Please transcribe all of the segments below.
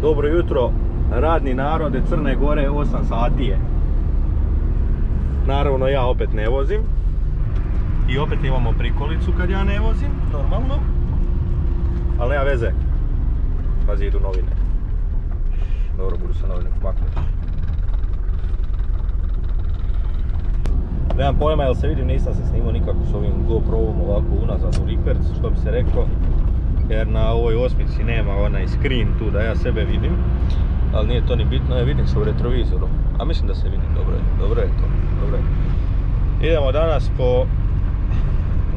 Dobro jutro, radni narode Crne Gore, 8 sati je. Naravno ja opet ne vozim. I opet imamo prikolicu kad ja ne vozim, normalno. Ali nema veze. Pazi, idu novine. Dobro, budu se novine pomaknuti. Nemam pojma jel se vidim, nisam se snimao nikako s ovim GoPro-om ovako unazad u rikverc, što bi se rekao. Jer na ovoj osmici nema onaj screen tu da ja sebe vidim. Ali nije to ni bitno, ja vidim se u retrovizoru. A mislim da se vidim, dobro je to, dobro je. Idemo danas po...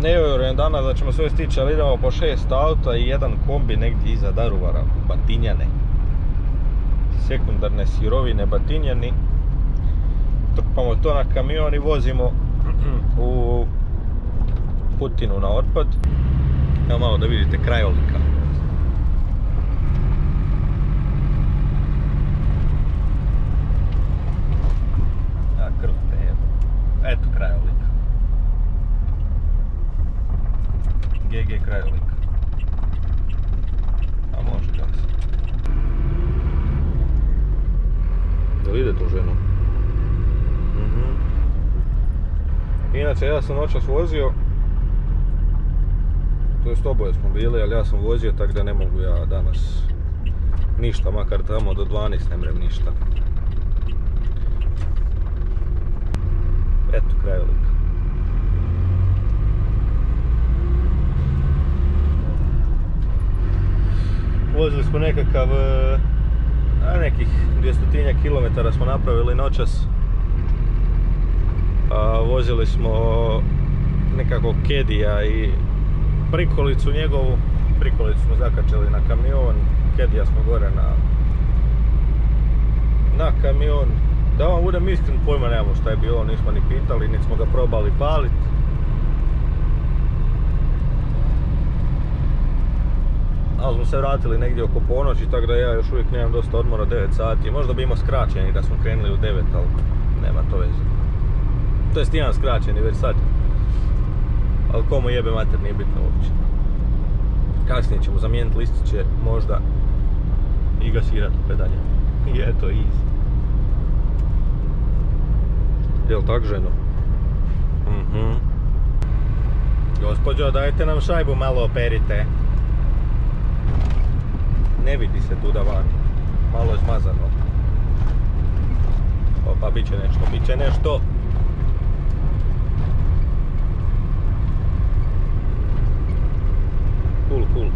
Ne vjerujem danas da ćemo sve stići, ali idemo po 6 auta i jedan kombi negdje iza Daruvara, Batinjane. Sekundarne sirovine Batinjani. Trpamo to na kamion i vozimo u Kutinu na otpad. Evo malo da vidite krajolika. A krv te jebo. Eto krajolika. GG krajolika. A može čak se. Da li ide tu ženu? Inače ja sam noćas vozio. To jest oboje smo bili, ali ja sam vozio tako da ne mogu ja danas ništa, makar tamo do 12 ne mrem ništa. Eto krajolika. Vozili smo nekakav, nekih 200 km smo napravili noćas. Vozili smo nekako Kedija i prikolicu njegovu. Prikolicu smo zakačili na kamion, Kedija smo gore na kamion. Da vam budem iskren, pojma nemamo šta je bilo, nismo ni pitali, niti smo ga probali palit. Ali smo se vratili negdje oko ponoći, tako da ja još uvijek nemam dosta odmora, 9 sati. Možda bi imao skraćeni da smo krenuli u 9, ali nema to veze. To jest imam skraćeni već sad. Ali komu jebe mater, nije bitno uopće. Kasnije ćemo zamijeniti listiće, možda i gasirati u pedalje. I eto, easy. Jel tak, ženo? Gospođo, dajte nam šajbu malo operite. Ne vidi se tuda van. Malo je zmazano. Pa bit će nešto. Cool.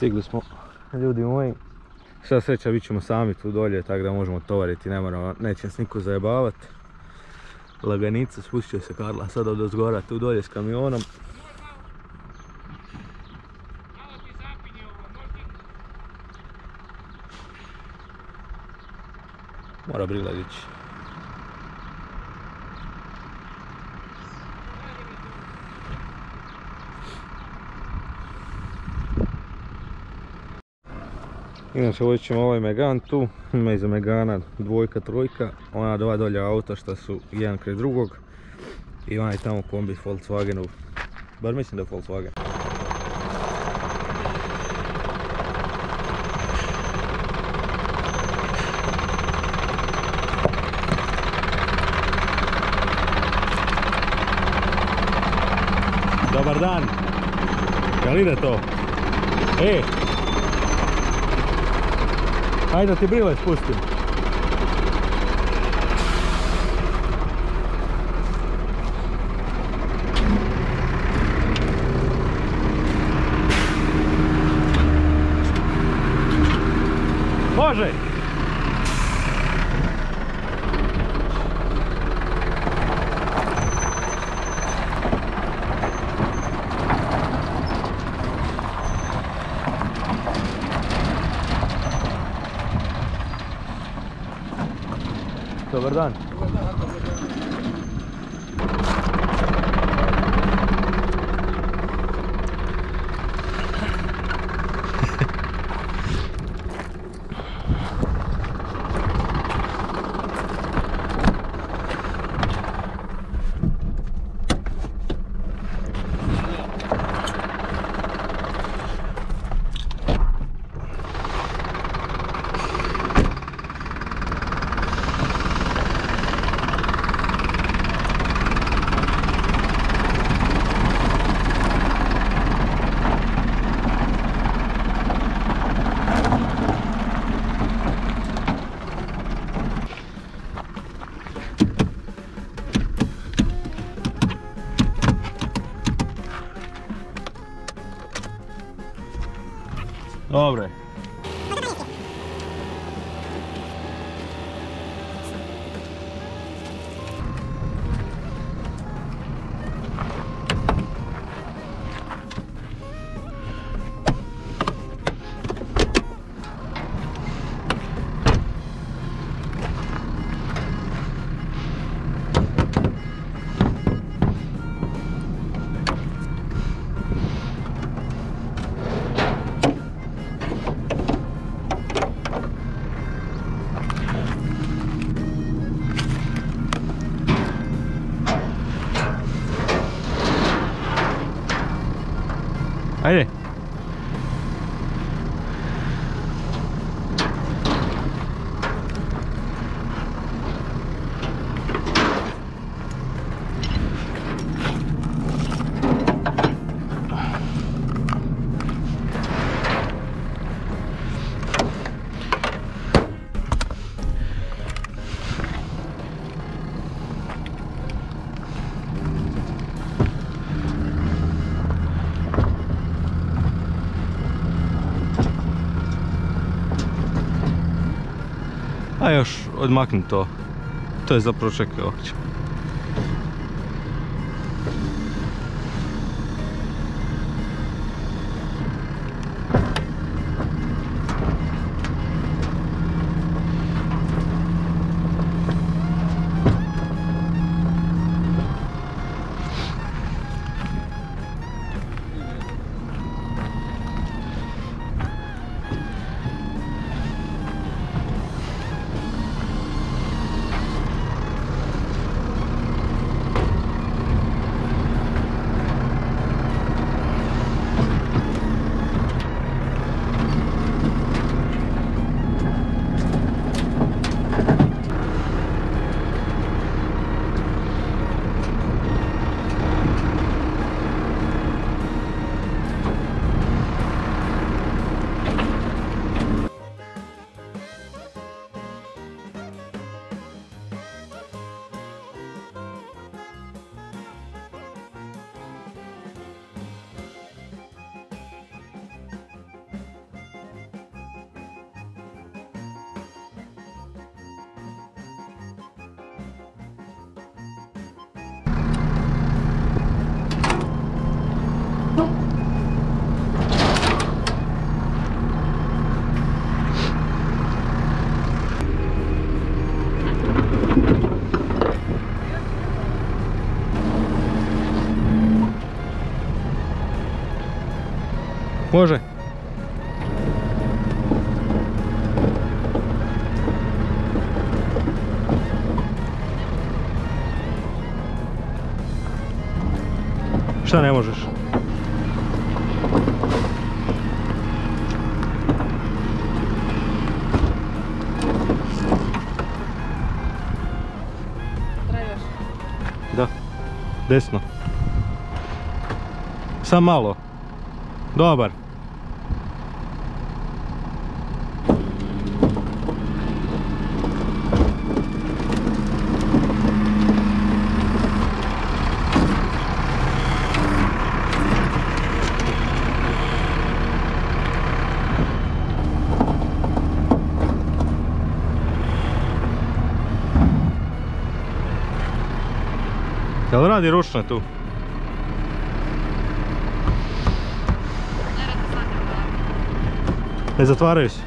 Stigli smo, ljudi moji. Sva sreća, bit ćemo sami tu dolje, tako da možemo tovariti, neće nas niko zajebavati. Laganica, spustit će se Karla sad od ozgora tu dolje s kamionom. Mora Brila dići. Inače vozit ćemo ovaj Megane tu, ima iza Megana dvojka, trojka, ona dva dolje auta što su jedan kraj drugog i onaj tamo kombi Volkswagenov, bar mislim da je Volkswagen. Dobar dan, jel ide to? Ajde da ti brile spustim. Može! Dobar dan. Dobre. Ajde. A još odmakni to. To je zapravo čekaj ovdje. Može. Šta ne možeš? Trebaš? Da. Desno. Sam malo. Dobar. Jel radi ručno tu? Ne radi sad. Ne zatvaraju se?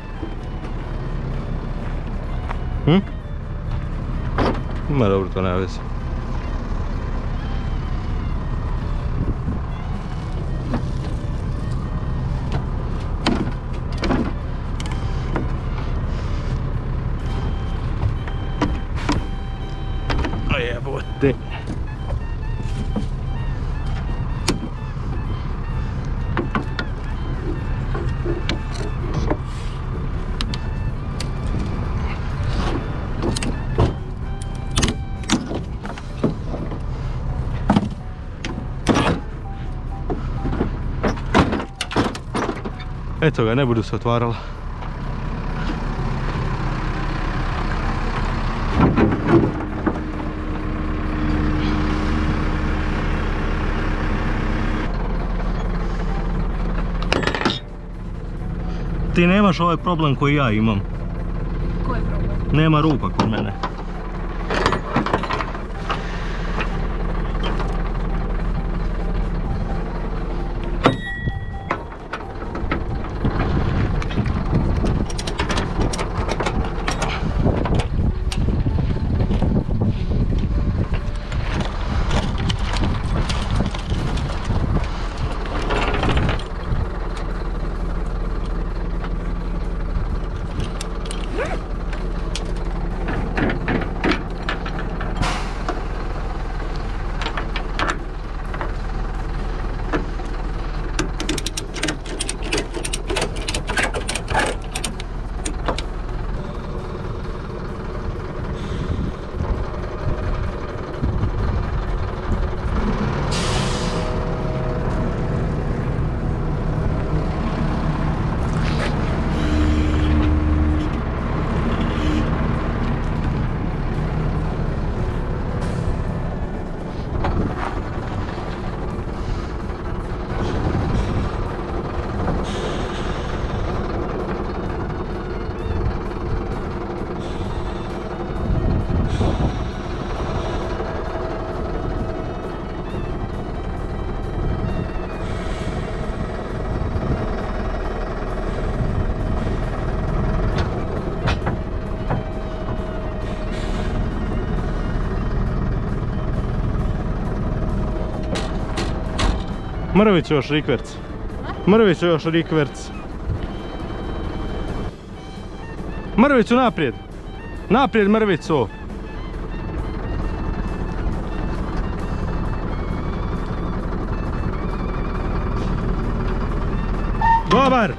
Ma dobro, to nema veze. A jebote. Eto ga, ne budu se otvarala. Ti nemaš ovaj problem koji ja imam. Koji je problem? Nema rupa kod mene. Mrvicu još rikverc. Mrvicu još rikverc. Mrvicu naprijed. Naprijed mrvicu. Dobar.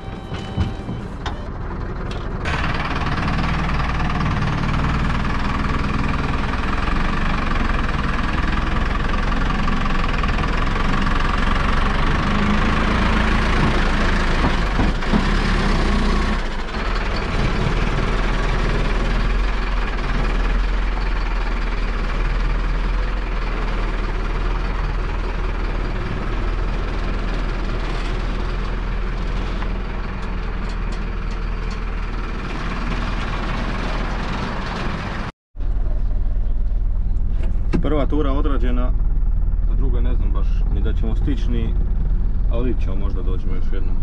Prva tura odrađena, a druga ne znam baš ni da ćemo stići ni, ali ćemo možda dođemo još jednom.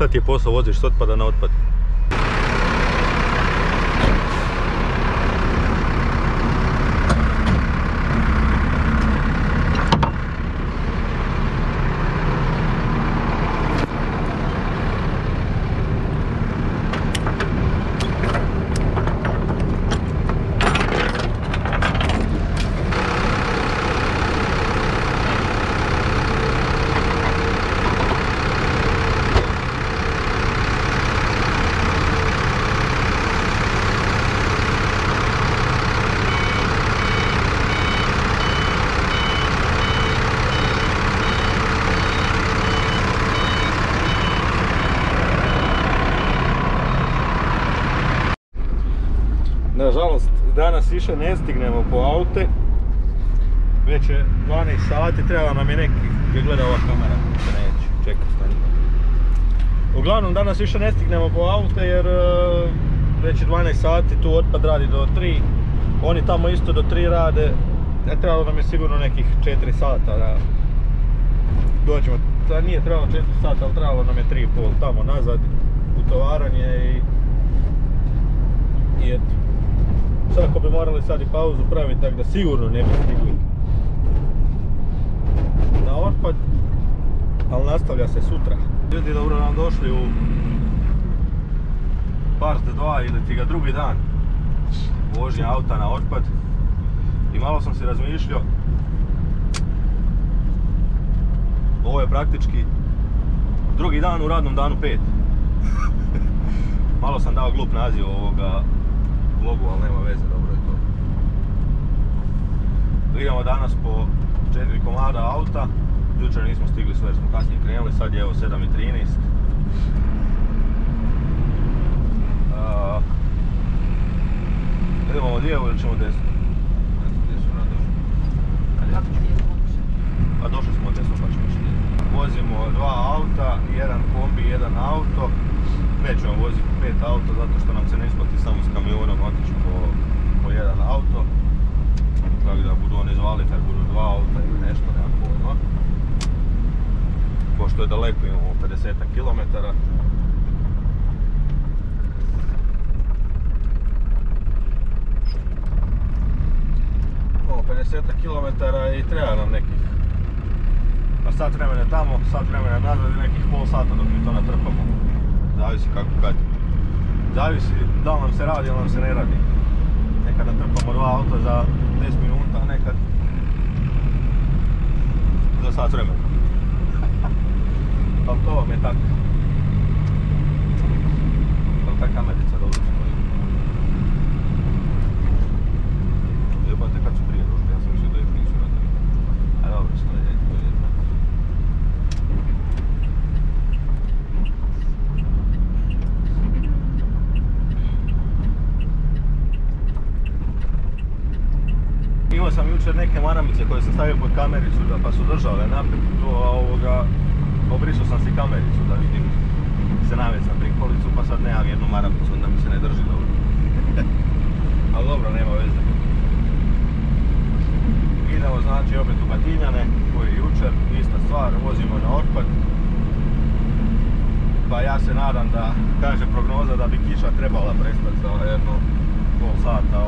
Šta ti je posao, voziš s otpada na otpad? Nažalost, danas više ne stignemo po aute. Već je 12 sati, treba nam je neki, gdje gleda ova kamera, se neće, čekaj, stani. Uglavnom, danas više ne stignemo po aute jer već je 12 sati, tu otpad radi do 3. Oni tamo isto do 3 rade. Trebalo nam je sigurno nekih 4 sata da dođemo. Nije trebalo 4 sata, ali trebalo nam je 3,5 tamo nazad, utovaranje i eto. Svako bi morali sad i pauzu praviti, tako da sigurno ne bi stigli na otpad, ali nastavlja se sutra. Ljudi, dobro nam došli u part 2 ili ti ga drugi dan vožnje auta na otpad i malo sam si razmišljao. Ovo je praktički drugi dan u radnom danu 5. Malo sam dao glup naziv ovoga vlogu, ali nema veze, dobro je to. Idemo danas po 4 komada auta. Jučer nismo stigli sve jer smo kasnije krenuli, sad je evo 7:13. Idemo od lijevo ili ćemo desno? Ne znam gdje su došli. Pa došli smo od desno pa ćemo išli. Vozimo 2 auta, jedan kombi, jedan auto. Nećemo voziti 5 auto zato što nam se ne isplati samo s kamionom otići po jedan auto. Tako da budu oni zvali kad budu 2 auta ili nešto, nema pojma. Pošto je daleko, imamo 50 km. Ovo 50 km i treba nam nekih sat vremena tamo, sat vremena nazad i nekih pol sata dok mi to natrpamo. Zavisi kako kad. Zavisi da li nam se radi ili nam se ne radi. Nekad natrpamo 2 auta za 10 minuta, nekad za sat vremena. Ali to vam je tako. Ali ta kamerica dobro stoji. Jebate kad su prije došli, ja sam mislio da još nisu radili. A dobro stoji, to je jedna. Imao sam jučer neke maramice koje sam stavio pod kamericu pa su držale naprijed to, a obrisao sam si kamericu da vidim se navjec na prikolicu pa sad nemam jednu maramicu, onda mi se ne drži dobro. Ali dobro, nema veze. Idemo znači opet u Batinjane, koji je jučer, ista stvar, vozimo na otpad. Pa ja se nadam da kaže prognoza da bi kiša trebala prestati za jedno pol sata,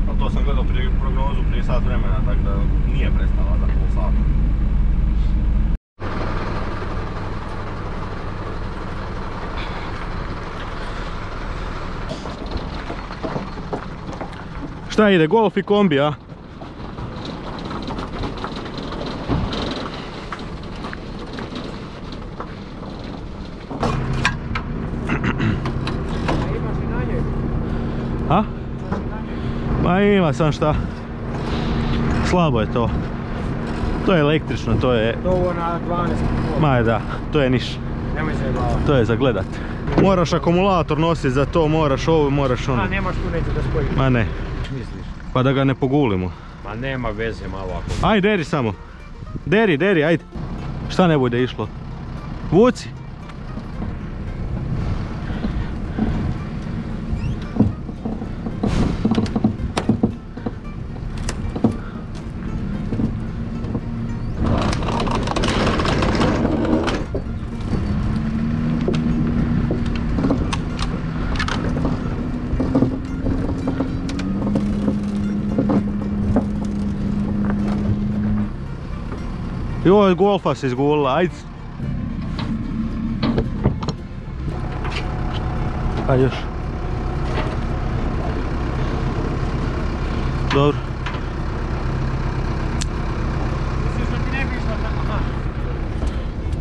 ali to sam gledao prognozu prije sat vremena, tako da nije prestala za pol sata. Šta ide, Golf i kombi, a? A? Ma ima sam šta. Slabo je to. To je električno, to je... To ovo na 12. Ma je da, to je niš. Nemoj se glava. To je za gledat. Moraš akumulator nositi za to, moraš ovo, moraš ono. A nemaš tu neće da spojiš. Ma ne. Misliš? Pa da ga ne pogulimo. Ma nema veze malo ako... Ajde, deri samo. Deri, ajde. Šta ne bude išlo? Vuci. Joj, Golfa se izgulila, ajde. Ajde još. Dobro. Misliš da ti ne bi išla tako? Aha.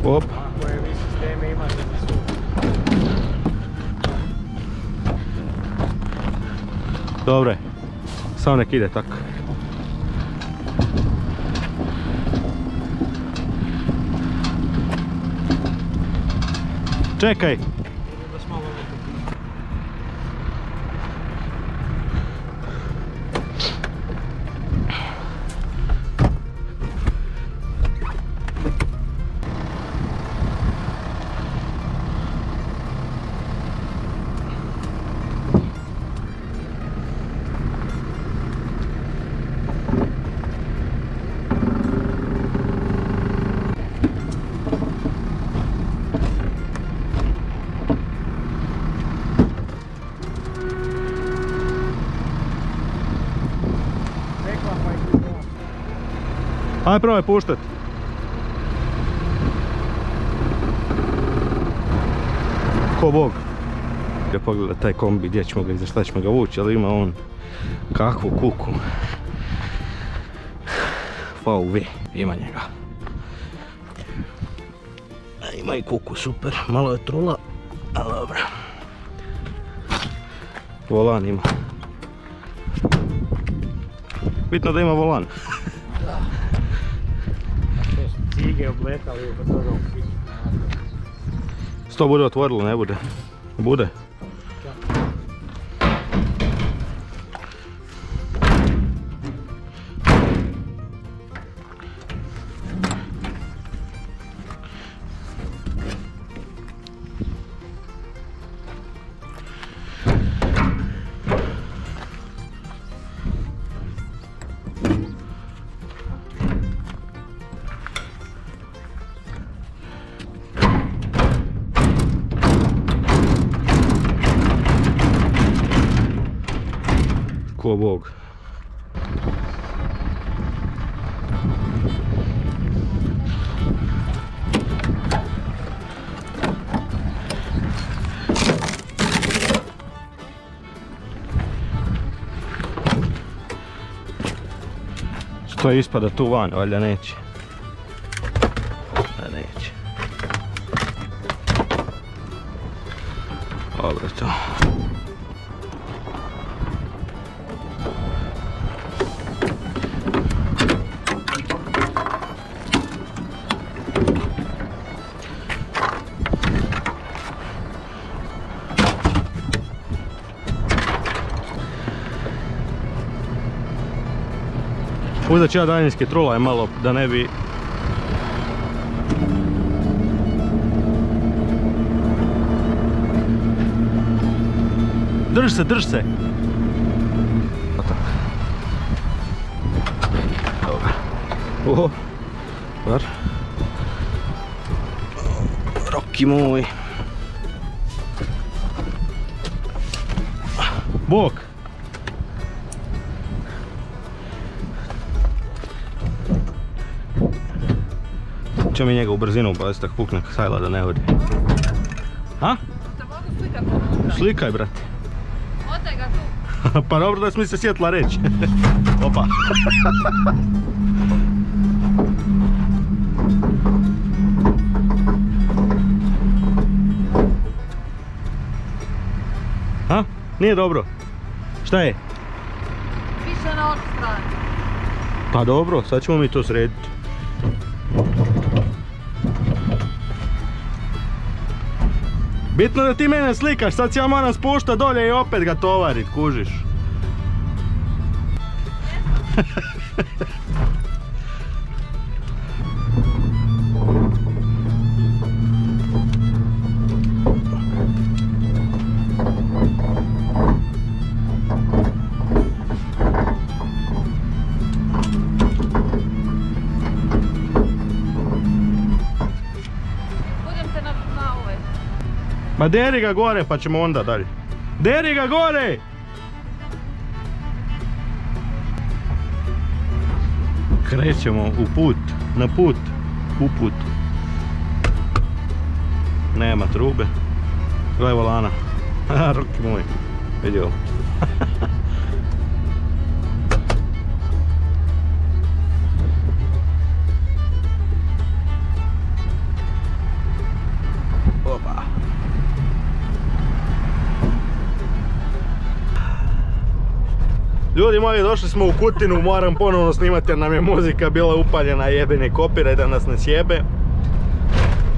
Op. Ako je vi sisteme imate na svu. Dobro je. Samo nek ide tako. Čekaj. Ajde probaj puštat. Ko Bog. Da pogleda taj kombi, gdje ćemo ga i za šta ćemo ga vući, ali ima on kakvu kuku. VW, ima njega. Ima i kuku, super, malo je trula, ali dobro. Volan ima. Bitno da ima volan. Cige obletali oko toga u piću. Sto bude otvorilo, ne bude? Bude. Ko Bog. Što ispada tu van, valjda neće. Da neće. Dobro to. Uzet ću ja daljinski trulaj malo da ne bi... Drž se, drž se! Dobro. Oho. Bar. Roki moj. Bok! Ćemo mi njega u brzinu ubaciti tako pukne sajla da ne odi. Ha? Te mogu slikat unutra? Slikaj, brate. Otaj ga tu. Pa dobro da si mi se sjetila reći. Opa. Ha? Nije dobro. Šta je? Više na onu stranu. Pa dobro, sad ćemo mi to srediti. Bitno da ti mene slikaš, sad se ja moram spuštat dolje i opet ga tovarit, kužiš. Budem te na ovaj. Ma deri ga gore pa ćemo onda dalje. Deri ga gore! Krećemo u put, na put. uput. Nema trube. Gledaj volana. Haha, Roki moj. Vidi ovo. Opa. Ljudi moji, došli smo u Kutinu, moram ponovno snimati jer nam je muzika bila upaljena, jebeni kopiraj da nas ne sjebe.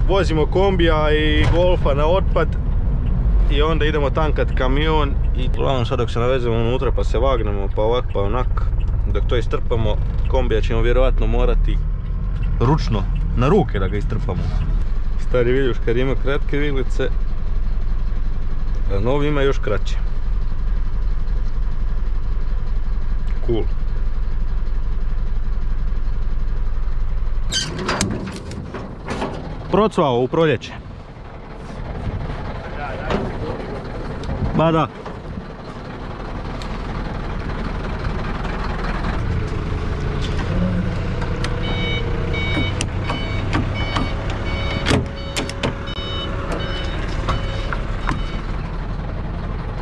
Vozimo kombija i golfa na otpad i onda idemo tankat kamion i uglavnom sad dok se navezemo unutra pa se vagnemo pa ovak pa onak, dok to istrpamo kombija ćemo vjerojatno morati ručno, na ruke da ga istrpamo. Stari viljuškar ima kratke vilice, a novi ima još kraće. Cool. Procvao u proljeće. Ba da.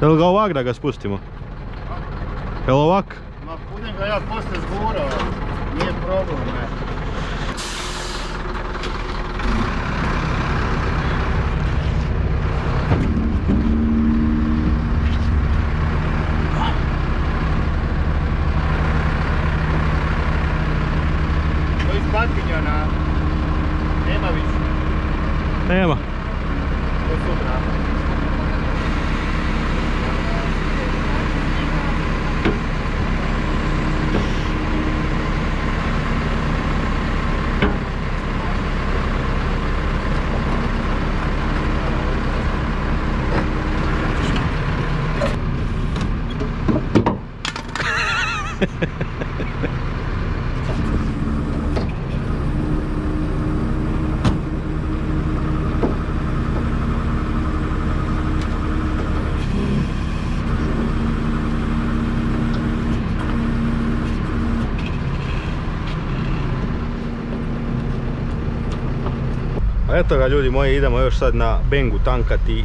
Jel ga ovak da ga spustimo? Jel ovak? Ma budem ga ja poslije zgurao, nije problem, ne. To iz Batkinjana nema više. Nema. To sutra. Eto ga ljudi moji, idemo još sad na Bengu tankati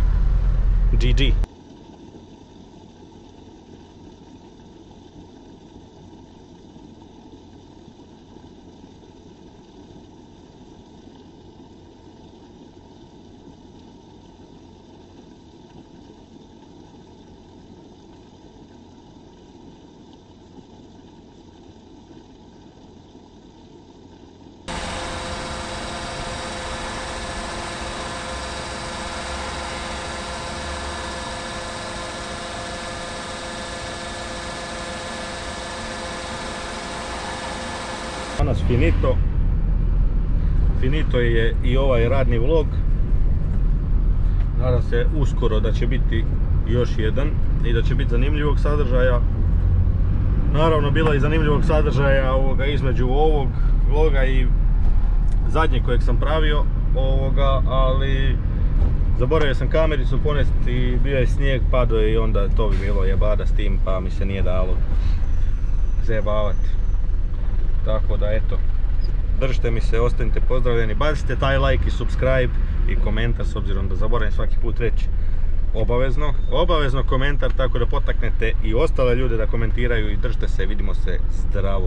GG. Danas finito je i ovaj radni vlog. Nadam se uskoro da će biti još jedan i da će biti zanimljivog sadržaja. Naravno bilo je i zanimljivog sadržaja između ovog vloga i zadnjeg kojeg sam pravio ali zaboravio sam kamericu ponesti i bio je snijeg, padao je i onda to bi bilo jebada s tim pa mi se nije dalo zajebavati. Tako da eto, držite mi se, ostanite pozdravljeni, bacite taj like i subscribe i komentar s obzirom da zaboravim svaki put reći obavezno komentar tako da potaknete i ostale ljude da komentiraju i držite se, vidimo se, zdravo.